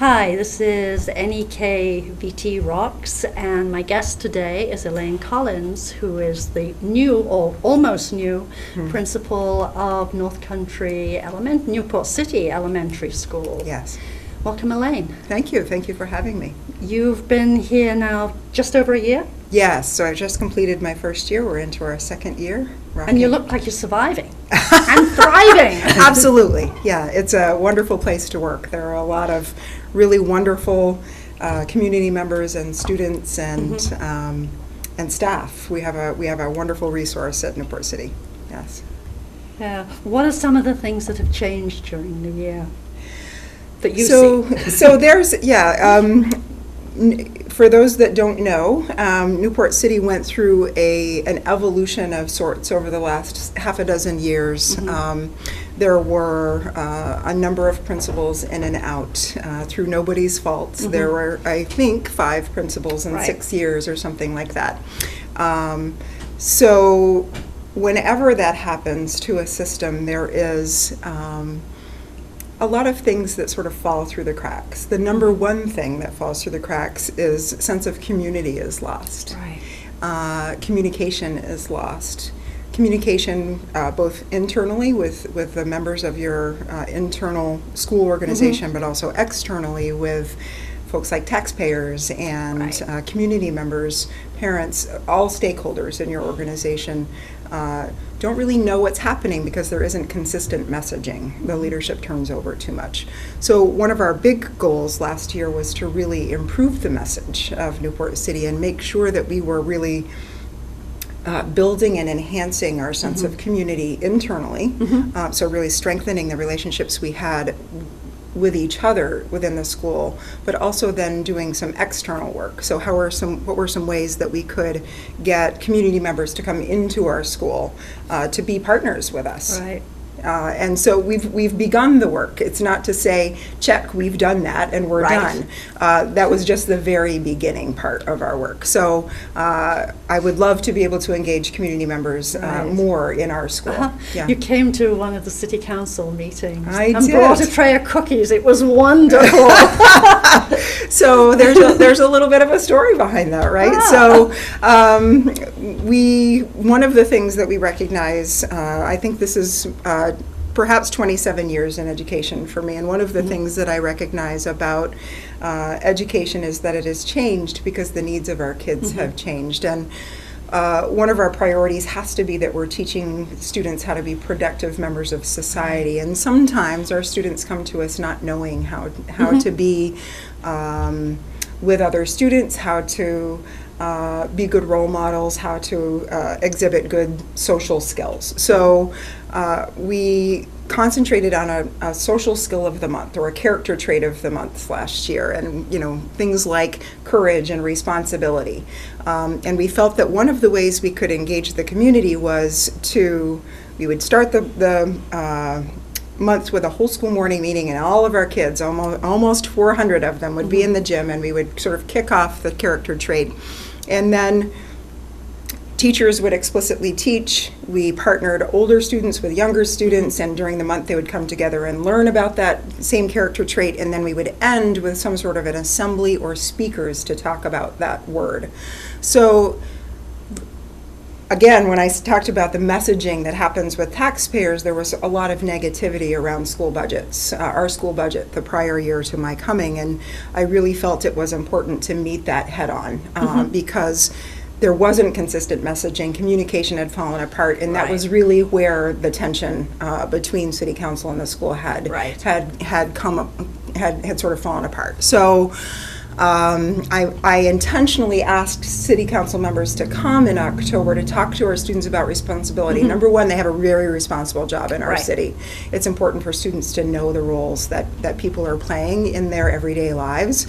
Hi, this is NEK-VT Rocks, and my guest today is Elaine Collins, who is the new, or almost new, principal of North Country Newport City Elementary School. Yes. Welcome, Elaine. Thank you. Thank you for having me. You've been here now just over a year? Yes. So I just completed my first year. We're into our second year. And you look like you're surviving and thriving. Absolutely. Yeah. It's a wonderful place to work. There are a lot of really wonderful community members and students and staff. We have a wonderful resource at Newport City. Yes. Yeah. What are some of the things that have changed during the year that you see? So there's, for those that don't know, Newport City went through an evolution of sorts over the last half a dozen years. There were a number of principals in and out through nobody's fault. There were, I think, 5 principals in 6 years or something like that. So whenever that happens to a system, there is a lot of things that sort of fall through the cracks. The number one thing that falls through the cracks is sense of community is lost. Communication is lost. Communication both internally with the members of your internal school organization, but also externally with folks like taxpayers and community members, parents, all stakeholders in your organization don't really know what's happening because there isn't consistent messaging. The leadership turns over too much. So one of our big goals last year was to really improve the message of Newport City and make sure that we were really building and enhancing our sense of community internally. So really strengthening the relationships we had with each other within the school, but also then doing some external work. So what were some ways that we could get community members to come into our school to be partners with us? And so we've begun the work. It's not to say, check, we've done that and we're done. That was just the very beginning part of our work. So I would love to be able to engage community members more in our school. You came to one of the city council meetings and brought a tray of cookies. It was wonderful. So there's a little bit of a story behind that, right? So one of the things that we recognize, I think this is perhaps 27 years in education for me, and one of the things that I recognize about education is that it has changed because the needs of our kids have changed. And one of our priorities has to be that we're teaching students how to be productive members of society. And sometimes our students come to us not knowing how to be with other students, how to be good role models, how to exhibit good social skills. So we concentrated on a social skill of the month or a character trait of the month last year, and things like courage and responsibility. And we felt that one of the ways we could engage the community was we would start the month with a whole school morning meeting, and all of our kids, almost 400 of them, would be in the gym, and we would sort of kick off the character trait. And then teachers would explicitly teach. We partnered older students with younger students, and during the month they would come together and learn about that same character trait, and then we would end with some sort of an assembly or speakers to talk about that word. So again, when I talked about the messaging that happens with taxpayers, there was a lot of negativity around school budgets, our school budget the prior year to my coming, and I really felt it was important to meet that head on because there wasn't consistent messaging, communication had fallen apart, and that was really where the tension between City Council and the school had sort of fallen apart. So I intentionally asked City Council members to come in October to talk to our students about responsibility. Number one, they have a very responsible job in our city. It's important for students to know the roles that people are playing in their everyday lives.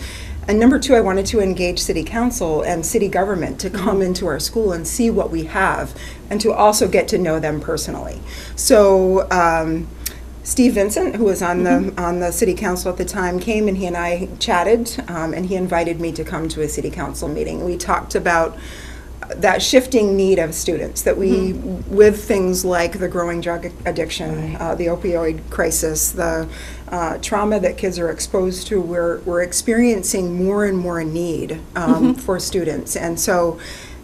And number two, I wanted to engage City Council and city government to come into our school and see what we have, and to also get to know them personally. So Steve Vincent, who was on the City Council at the time, came, and he and I chatted, and he invited me to come to a City Council meeting. We talked about that shifting need of students that we, with things like the growing drug addiction, the opioid crisis, the trauma that kids are exposed to, we're experiencing more and more need for students. And so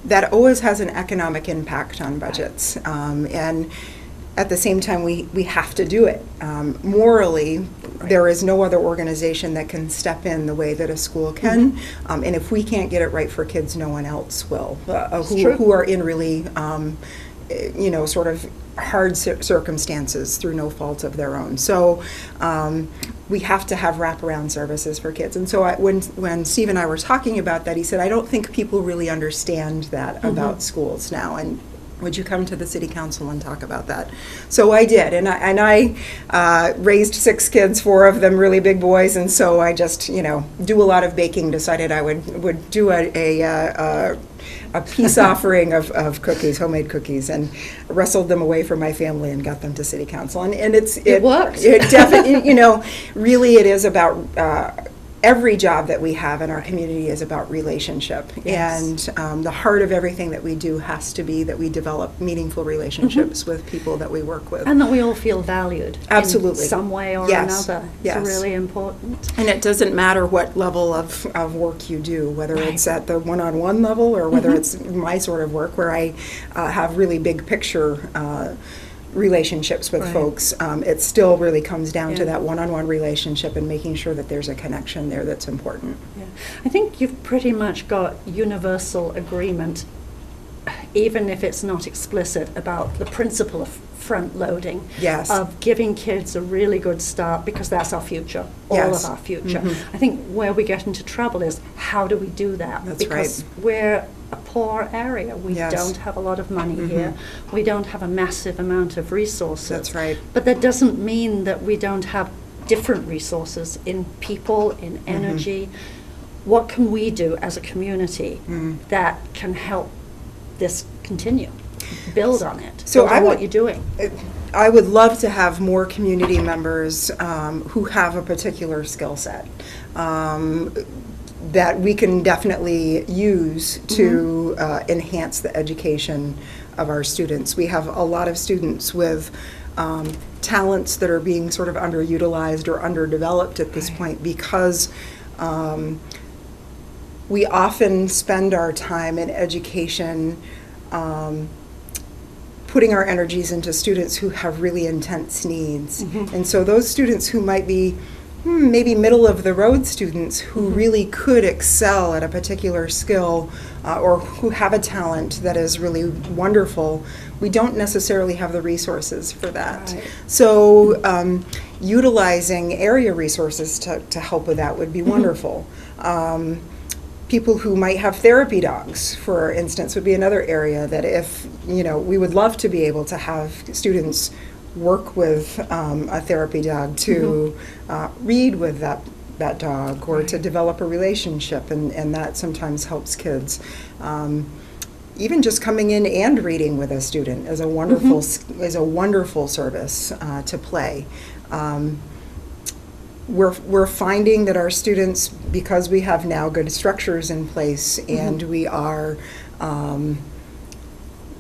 that always has an economic impact on budgets. And at the same time, we have to do it. Morally, there is no other organization that can step in the way that a school can. And if we can't get it right for kids, no one else will, who are in really, sort of hard circumstances through no fault of their own. So we have to have wraparound services for kids. And so when Steve and I were talking about that, he said, I don't think people really understand that about schools now. And would you come to the city council and talk about that? So I did, and I raised 6 kids, 4 of them really big boys, and so I just, do a lot of baking, decided I would do a peace offering of cookies, homemade cookies, and wrestled them away from my family and got them to city council. And it worked. It definitely, really it is about, every job that we have in our community is about relationship. Yes. And the heart of everything that we do has to be that we develop meaningful relationships with people that we work with. And that we all feel valued. Absolutely. In some way or Yes. another. It's Yes. really important. And it doesn't matter what level of work you do, whether it's at the one-on-one level or whether it's my sort of work where I have really big picture relationships with folks. It still really comes down to that one-on-one relationship and making sure that there's a connection there that's important. Yeah. I think you've pretty much got universal agreement, even if it's not explicit, about the principle of front-loading, Yes. of giving kids a really good start, because that's our future, all Yes. of our future. I think where we get into trouble is, how do we do that? That's because right. we're a poor area. We Yes. don't have a lot of money here. We don't have a massive amount of resources. That's right. But that doesn't mean that we don't have different resources in people, in energy. What can we do as a community that can help this continue? Build on it. So Build on what you're doing. I would love to have more community members who have a particular skill set that we can definitely use to enhance the education of our students. We have a lot of students with talents that are being sort of underutilized or underdeveloped at this point because we often spend our time in education putting our energies into students who have really intense needs. And so those students who might be maybe middle of the road students who really could excel at a particular skill or who have a talent that is really wonderful, we don't necessarily have the resources for that. Right. So utilizing area resources to help with that would be wonderful. People who might have therapy dogs, for instance, would be another area that if, we would love to be able to have students work with a therapy dog to read with that dog or to develop a relationship, and that sometimes helps kids. Even just coming in and reading with a student is a wonderful service to play. We're finding that our students, because we have now good structures in place and we are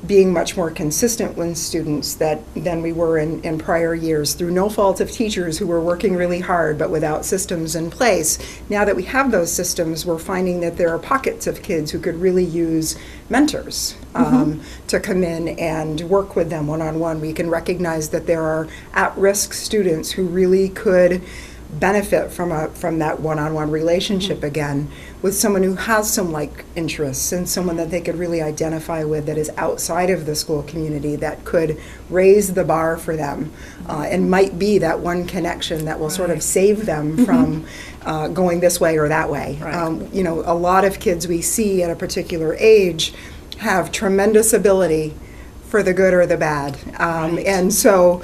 being much more consistent with students than we were in prior years, through no fault of teachers who were working really hard but without systems in place. Now that we have those systems, we're finding that there are pockets of kids who could really use mentors to come in and work with them one-on-one. We can recognize that there are at-risk students who really could benefit from that one-on-one relationship again with someone who has some like interests and someone that they could really identify with that is outside of the school community that could raise the bar for them and might be that one connection that will sort of save them from going this way or that way. Right. A lot of kids we see at a particular age have tremendous ability for the good or the bad. And so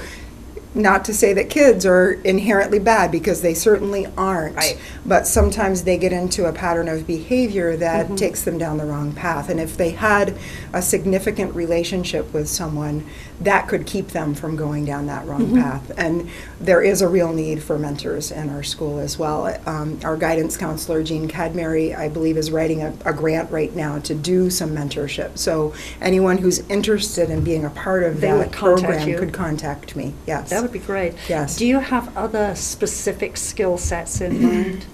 not to say that kids are inherently bad, because they certainly aren't. Right. But sometimes they get into a pattern of behavior that takes them down the wrong path. And if they had a significant relationship with someone, that could keep them from going down that wrong path. And there is a real need for mentors in our school as well. Our guidance counselor, Jean Cadmary, I believe, is writing a grant right now to do some mentorship. So anyone who's interested in being a part of They would that contact program you. could contact me. Yes. That would be great. Yes. Do you have other specific skill sets in mind?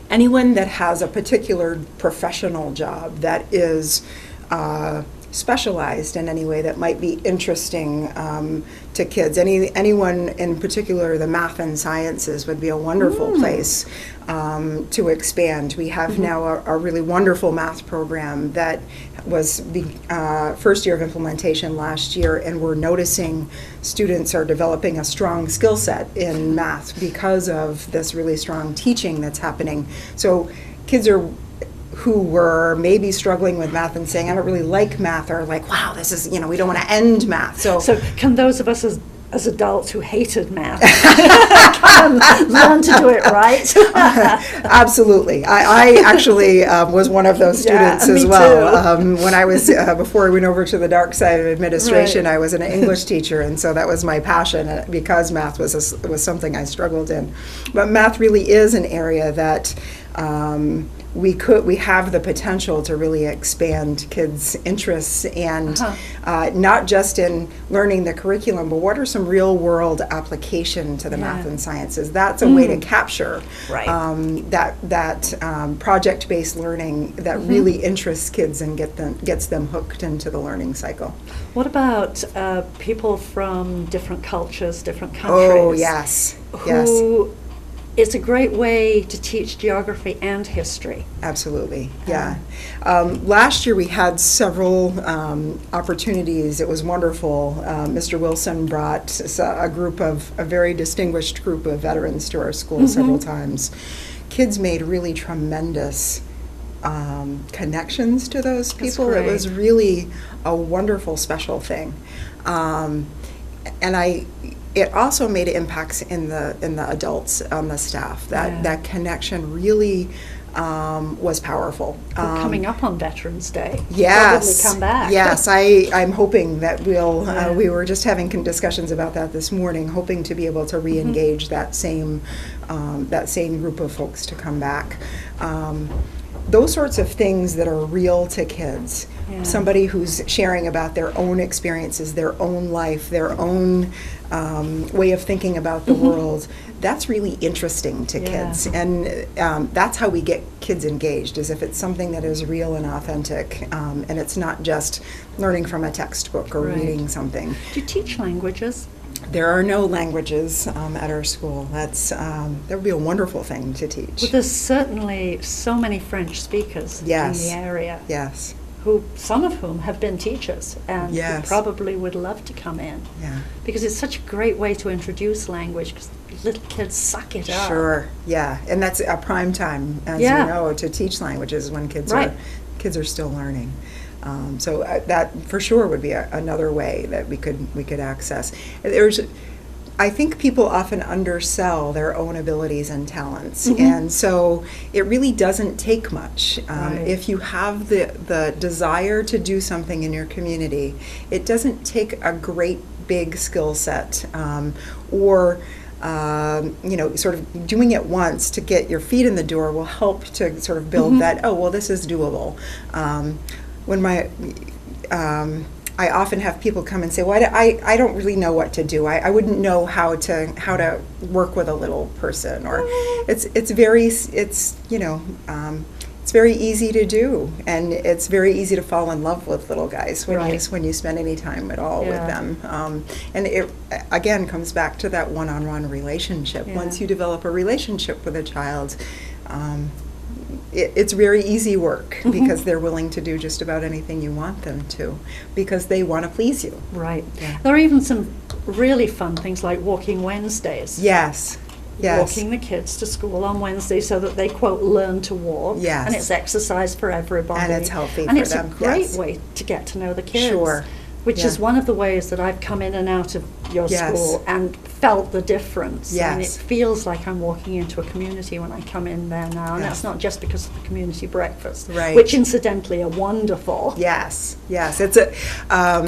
Anyone that has a particular professional job that is specialized in any way that might be interesting to kids. Anyone in particular, the math and sciences would be a wonderful place to expand. We have now a really wonderful math program that was the first year of implementation last year, and we're noticing students are developing a strong skill set in math because of this really strong teaching that's happening. So kids who were maybe struggling with math and saying, I don't really like math, are like, wow, this is, we don't want to end math. So can those of us as adults who hated math learn to do it right? Absolutely. I actually was one of those students as well. When I was, before I went over to the dark side of administration, I was an English teacher, and so that was my passion, because math was something I struggled in. But math really is an area that we have the potential to really expand kids' interests, and not just in learning the curriculum, but what are some real-world application to the math and sciences. That's a way to capture that project-based learning that really interests kids and gets them hooked into the learning cycle. What about people from different cultures, different countries? Oh, yes. It's a great way to teach geography and history. Absolutely, yeah. Last year we had several opportunities. It was wonderful. Mr. Wilson brought a very distinguished group of veterans to our school several times. Kids made really tremendous connections to those people. It was really a wonderful, special thing. It also made impacts in the adults on the staff. That connection really was powerful. Coming up on Veterans Day, yes, probably come back. Yes, I'm hoping that we'll. We were just having discussions about that this morning, hoping to be able to re-engage that same group of folks to come back. Those sorts of things that are real to kids. Somebody who's sharing about their own experiences, their own life, their own way of thinking about the world, that's really interesting to kids. And that's how we get kids engaged, is if it's something that is real and authentic, and it's not just learning from a textbook or reading something. Do you teach languages? There are no languages at our school. That would be a wonderful thing to teach. Well, there's certainly so many French speakers in the area. Yes. Some of whom have been teachers and who probably would love to come in. Yeah. Because it's such a great way to introduce language, because little kids suck it up. Sure, yeah. And that's a prime time, as you know, to teach languages when kids are still learning. So that for sure would be another way that we could access. I think people often undersell their own abilities and talents, and so it really doesn't take much. If you have the desire to do something in your community, it doesn't take a great big skill set or sort of doing it once to get your feet in the door will help to sort of build that, this is doable. I often have people come and say, well, I don't really know what to do. I wouldn't know how to work with a little person, or it's very easy to do, and it's very easy to fall in love with little guys when you spend any time at all with them. And it again comes back to that one-on-one relationship. Once you develop a relationship with a child, it's very easy work, because they're willing to do just about anything you want them to, because they want to please you. Right. Yeah. There are even some really fun things like Walking Wednesdays. Yes. Walking the kids to school on Wednesday so that they, quote, learn to walk. Yes. And it's exercise for everybody. And it's healthy and for it's them. a great way to get to know the kids. Sure. which is one of the ways that I've come in and out of your school and felt the difference. Yes. And it feels like I'm walking into a community when I come in there now, and that's not just because of the community breakfast, which incidentally are wonderful. Yes, yes. It's a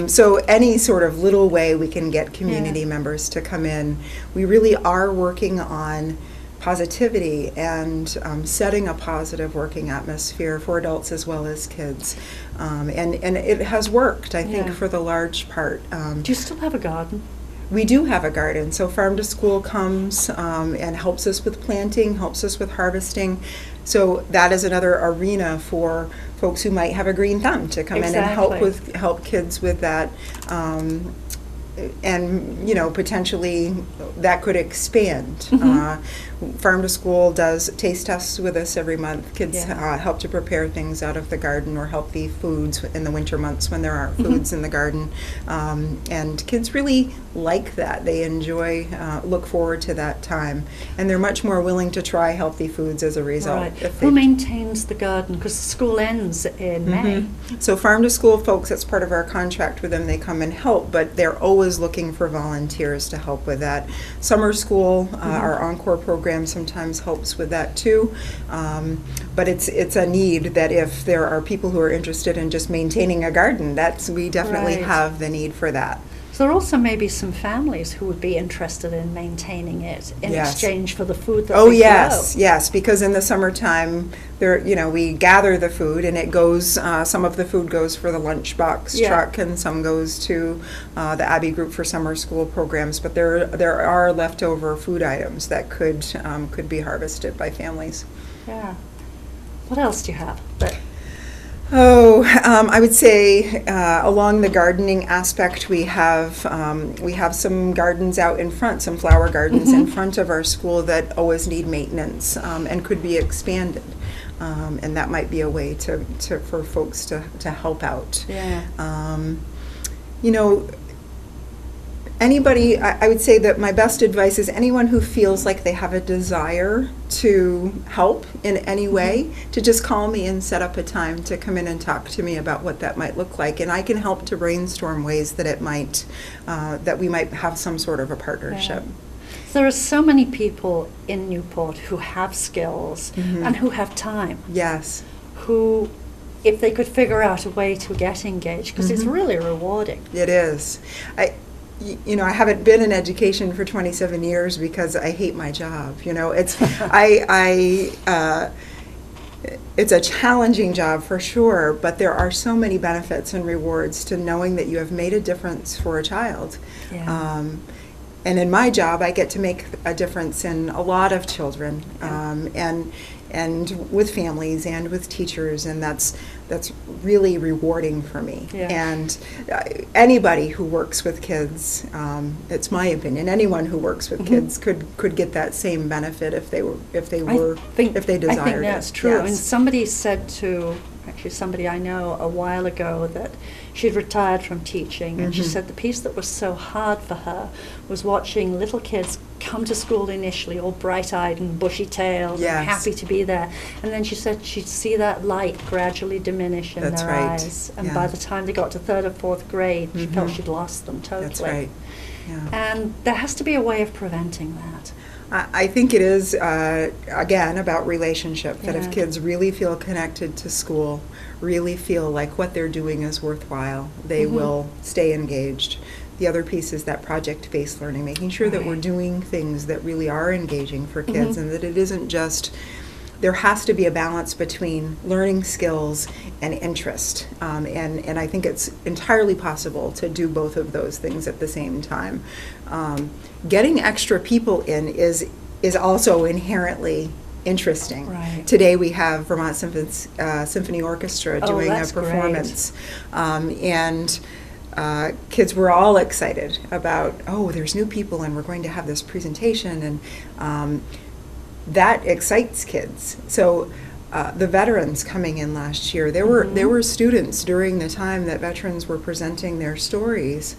so any sort of little way we can get community members to come in. We really are working on positivity and setting a positive working atmosphere for adults as well as kids. And it has worked, I think, for the large part. Do you still have a garden? We do have a garden. So Farm to School comes and helps us with planting, helps us with harvesting. So that is another arena for folks who might have a green thumb to come in and help kids with that. And potentially that could expand. Farm to School does taste tests with us every month. Kids help to prepare things out of the garden or healthy foods in the winter months when there aren't foods in the garden. And kids really like that. They enjoy, look forward to that time. And they're much more willing to try healthy foods as a result. Right. Who maintains the garden? Because school ends in May. So Farm to School folks, that's part of our contract with them. They come and help, but they're always looking for volunteers to help with that. Summer school, our Encore program sometimes helps with that too. But it's a need that if there are people who are interested in just maintaining a garden, we definitely have the need for that. So there also may be some families who would be interested in maintaining it in exchange for the food that they grow. Yes, because in the summertime, we gather the food, and it goes. Some of the food goes for the lunchbox truck, and some goes to the Abbey Group for summer school programs. But there are leftover food items that could be harvested by families. Yeah. What else do you have? I would say along the gardening aspect, we have some gardens out in front, some flower gardens in front of our school that always need maintenance and could be expanded. And that might be a way for folks to help out. Anybody, I would say that my best advice is anyone who feels like they have a desire to help in any way, to just call me and set up a time to come in and talk to me about what that might look like. And I can help to brainstorm ways that that we might have some sort of a partnership. There are so many people in Newport who have skills and who have time. Yes. Who, if they could figure out a way to get engaged, because it's really rewarding. It is. I haven't been in education for 27 years because I hate my job. It's it's a challenging job for sure, but there are so many benefits and rewards to knowing that you have made a difference for a child. And in my job, I get to make a difference in a lot of children, and with families and with teachers, and that's really rewarding for me. And anybody who works with kids, it's my opinion, anyone who works with kids could get that same benefit if they desired it. I think that's true. And somebody said somebody I know a while ago that she'd retired from teaching, and she said the piece that was so hard for her was watching little kids come to school initially all bright-eyed and bushy-tailed and happy to be there, and then she said she'd see that light gradually diminish in their eyes, and by the time they got to 3rd or 4th grade she felt she'd lost them totally. That's right. And there has to be a way of preventing that. I think it is, again, about relationship, that if kids really feel connected to school, really feel like what they're doing is worthwhile, they will stay engaged. The other piece is that project-based learning, making sure that we're doing things that really are engaging for kids, and that it isn't just, there has to be a balance between learning skills and interest. And I think it's entirely possible to do both of those things at the same time. Getting extra people in is also inherently interesting. Today we have Vermont Symphony Orchestra doing a performance. And kids were all excited about, there's new people and we're going to have this presentation, and that excites kids. So the veterans coming in last year, there were students during the time that veterans were presenting their stories,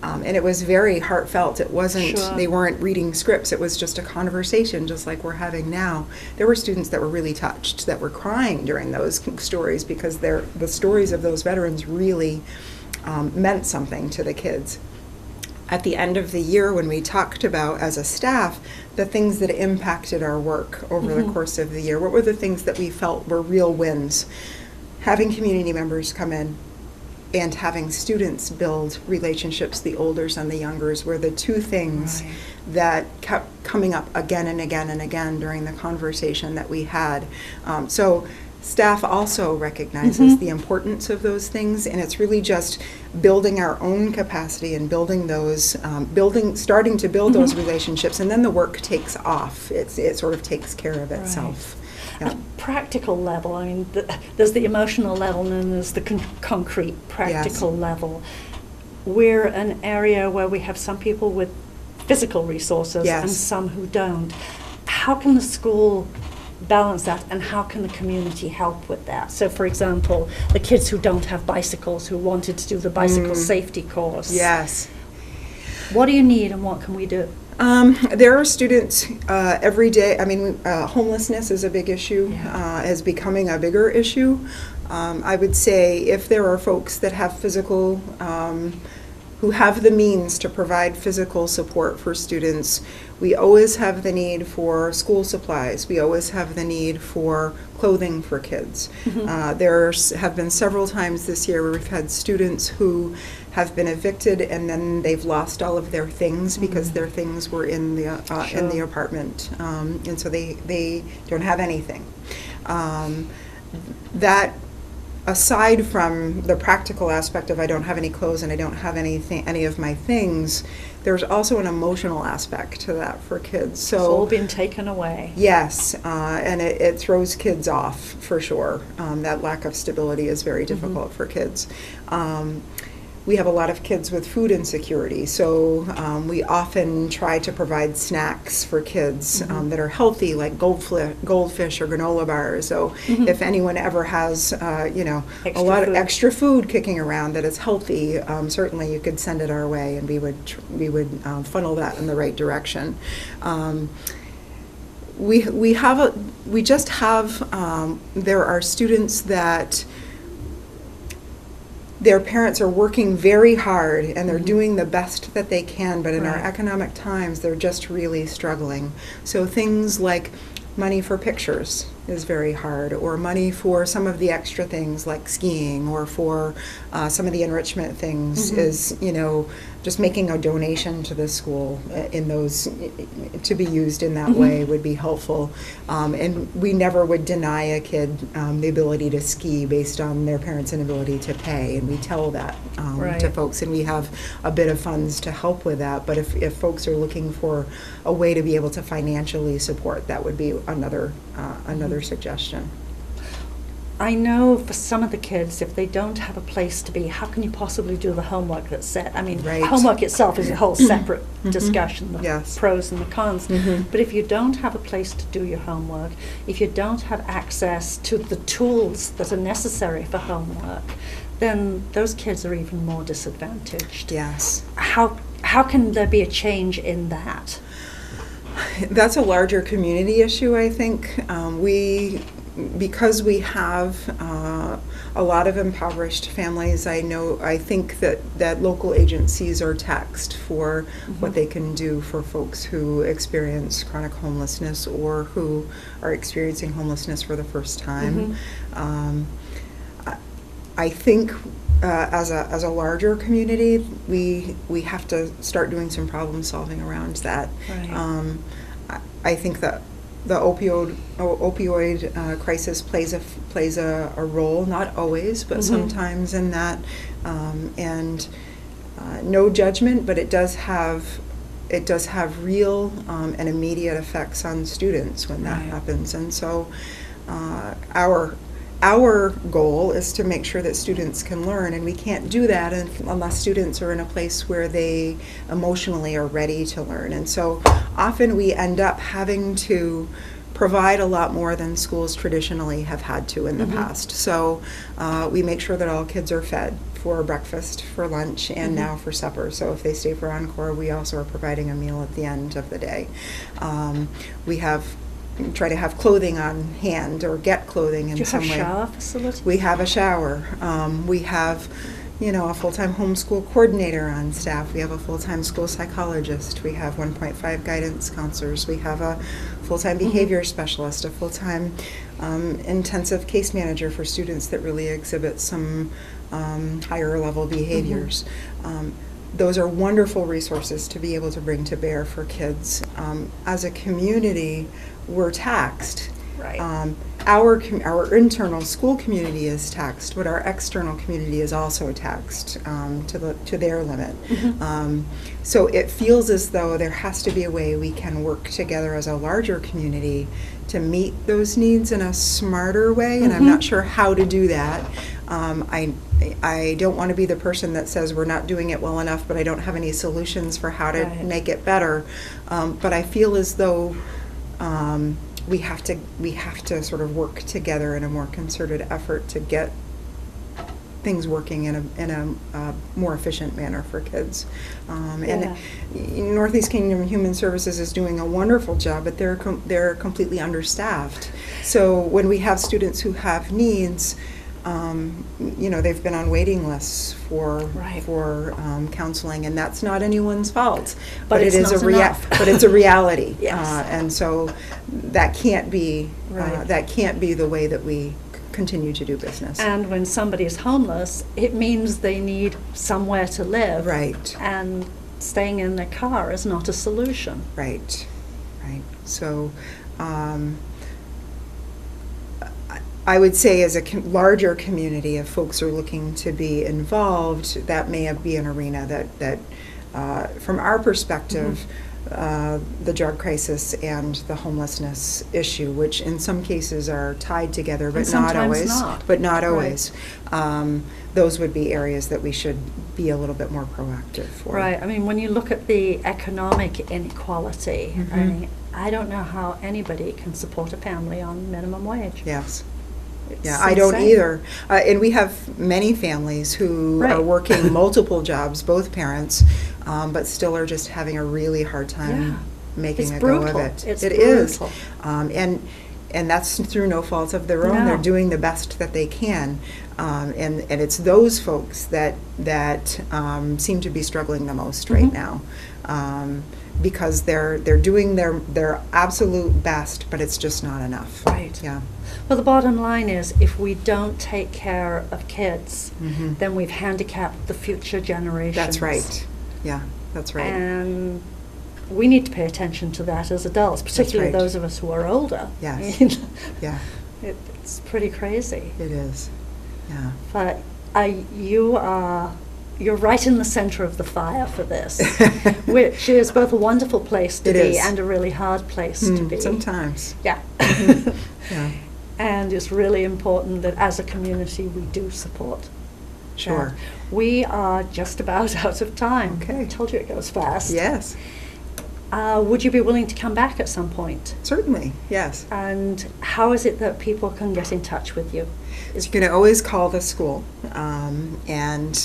and it was very heartfelt. It wasn't, they weren't reading scripts, it was just a conversation just like we're having now. There were students that were really touched, that were crying during those stories, because the stories of those veterans really meant something to the kids. At the end of the year, when we talked about, as a staff, the things that impacted our work over the course of the year, what were the things that we felt were real wins? Having community members come in and having students build relationships, the olders and the youngers, were the two things that kept coming up again and again and again during the conversation that we had. So staff also recognizes the importance of those things, and it's really just building our own capacity and building those, starting to build those relationships, and then the work takes off. It sort of takes care of itself. At a practical level, I mean, there's the emotional level and then there's the concrete practical level. We're an area where we have some people with physical resources and some who don't. How can the school balance that, and how can the community help with that? So, for example, the kids who don't have bicycles, who wanted to do the bicycle safety course. Yes. What do you need and what can we do? There are students every day. I mean, homelessness is a big issue, is becoming a bigger issue. I would say if there are folks that have physical, who have the means to provide physical support for students, we always have the need for school supplies. We always have the need for clothing for kids. There have been several times this year where we've had students who have been evicted and then they've lost all of their things because their things were in the apartment, and so they don't have anything. That, aside from the practical aspect of I don't have any clothes and I don't have any of my things, there's also an emotional aspect to that for kids. So it's all been taken away. Yes, and it throws kids off for sure. That lack of stability is very difficult for kids. We have a lot of kids with food insecurity, so we often try to provide snacks for kids that are healthy, like goldfish or granola bars. So if anyone ever has, a lot of extra food kicking around that is healthy, certainly you could send it our way, and we would funnel that in the right direction. There are students that their parents are working very hard and they're doing the best that they can, but in our economic times, they're just really struggling. So things like money for pictures is very hard, or money for some of the extra things like skiing, or for some of the enrichment things is, just making a donation to the school in those, to be used in that way would be helpful. And we never would deny a kid the ability to ski based on their parents' inability to pay, and we tell that to folks, and we have a bit of funds to help with that. But if folks are looking for a way to be able to financially support, that would be another suggestion. I know for some of the kids, if they don't have a place to be, how can you possibly do the homework that's set? I mean, homework itself is a whole separate discussion, the pros and the cons. But if you don't have a place to do your homework, if you don't have access to the tools that are necessary for homework, then those kids are even more disadvantaged. Yes. How can there be a change in that? That's a larger community issue, I think. Because we have a lot of impoverished families, I think that local agencies are taxed for what they can do for folks who experience chronic homelessness or who are experiencing homelessness for the first time. I think as a larger community, we have to start doing some problem solving around that. I think that the opioid crisis plays a role, not always, but sometimes in that, and no judgment, but it does have real and immediate effects on students when that happens. And so our goal is to make sure that students can learn, and we can't do that unless students are in a place where they emotionally are ready to learn. And so often we end up having to provide a lot more than schools traditionally have had to in the past. So we make sure that all kids are fed for breakfast, for lunch, and now for supper. So if they stay for encore, we also are providing a meal at the end of the day. We try to have clothing on hand, or get clothing in some way. Do you have a shower facility? We have a shower. We have a full-time homeschool coordinator on staff. We have a full-time school psychologist. We have 1.5 guidance counselors. We have a full-time behavior specialist, a full-time intensive case manager for students that really exhibit some higher level behaviors. Those are wonderful resources to be able to bring to bear for kids. As a community, we're taxed. Right. Our internal school community is taxed, but our external community is also taxed to their limit. So it feels as though there has to be a way we can work together as a larger community to meet those needs in a smarter way, and I'm not sure how to do that. I don't want to be the person that says we're not doing it well enough, but I don't have any solutions for how to make it better. But I feel as though we have to sort of work together in a more concerted effort to get things working in a more efficient manner for kids. And Northeast Kingdom Human Services is doing a wonderful job, but they're completely understaffed. So when we have students who have needs, they've been on waiting lists for counseling, and that's not anyone's fault. But it is but it's a reality. Yes. And so that can't be the way that we continue to do business. And when somebody is homeless, it means they need somewhere to live. Right. And staying in their car is not a solution. Right. So I would say as a larger community, if folks are looking to be involved, that may be an arena that from our perspective, the drug crisis and the homelessness issue, which in some cases are tied together, but not always. Those would be areas that we should be a little bit more proactive for. Right. I mean, when you look at the economic inequality, I don't know how anybody can support a family on minimum wage. Yes. It's I don't insane. either. And we have many families who are working multiple jobs, both parents, but still are just having a really hard time making a go of it. It's brutal. Is. And that's through no fault of their own. No. They're doing the best that they can. And it's those folks that seem to be struggling the most right now. Because they're doing their absolute best, but it's just not enough. Right. Yeah. Well, the bottom line is, if we don't take care of kids, then we've handicapped the future generations. That's right. Yeah, that's right. And we need to pay attention to that as adults, particularly those of us who are older. Yes. Yeah. It's pretty crazy. It is. Yeah. But you're right in the center of the fire for this, which is both a wonderful place to be and a really hard place to be. Sometimes. Yeah. Yeah. And it's really important that as a community we do support. Sure. That. We are just about out of time. Okay. I told you it goes fast. Yes. Would you be willing to come back at some point? Certainly, yes. And how is it that people can get in touch with you? You can always call the school, and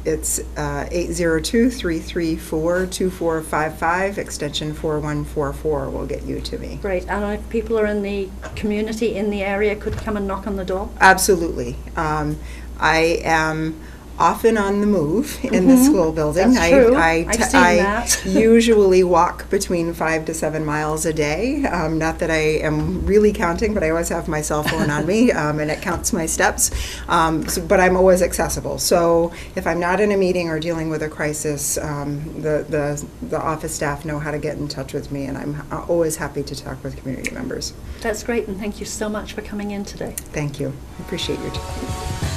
it's 802-334-2455, extension 4144 will get you to me. Great. And if people are in the community, in the area, could come and knock on the door? Absolutely. I am often on the move in the school building. That's true. I've seen that. Usually walk between 5 to 7 miles a day. Not that I am really counting, but I always have my cell phone on me, and it counts my steps. But I'm always accessible. So if I'm not in a meeting or dealing with a crisis, the office staff know how to get in touch with me, and I'm always happy to talk with community members. That's great, and thank you so much for coming in today. Thank you. I appreciate your time.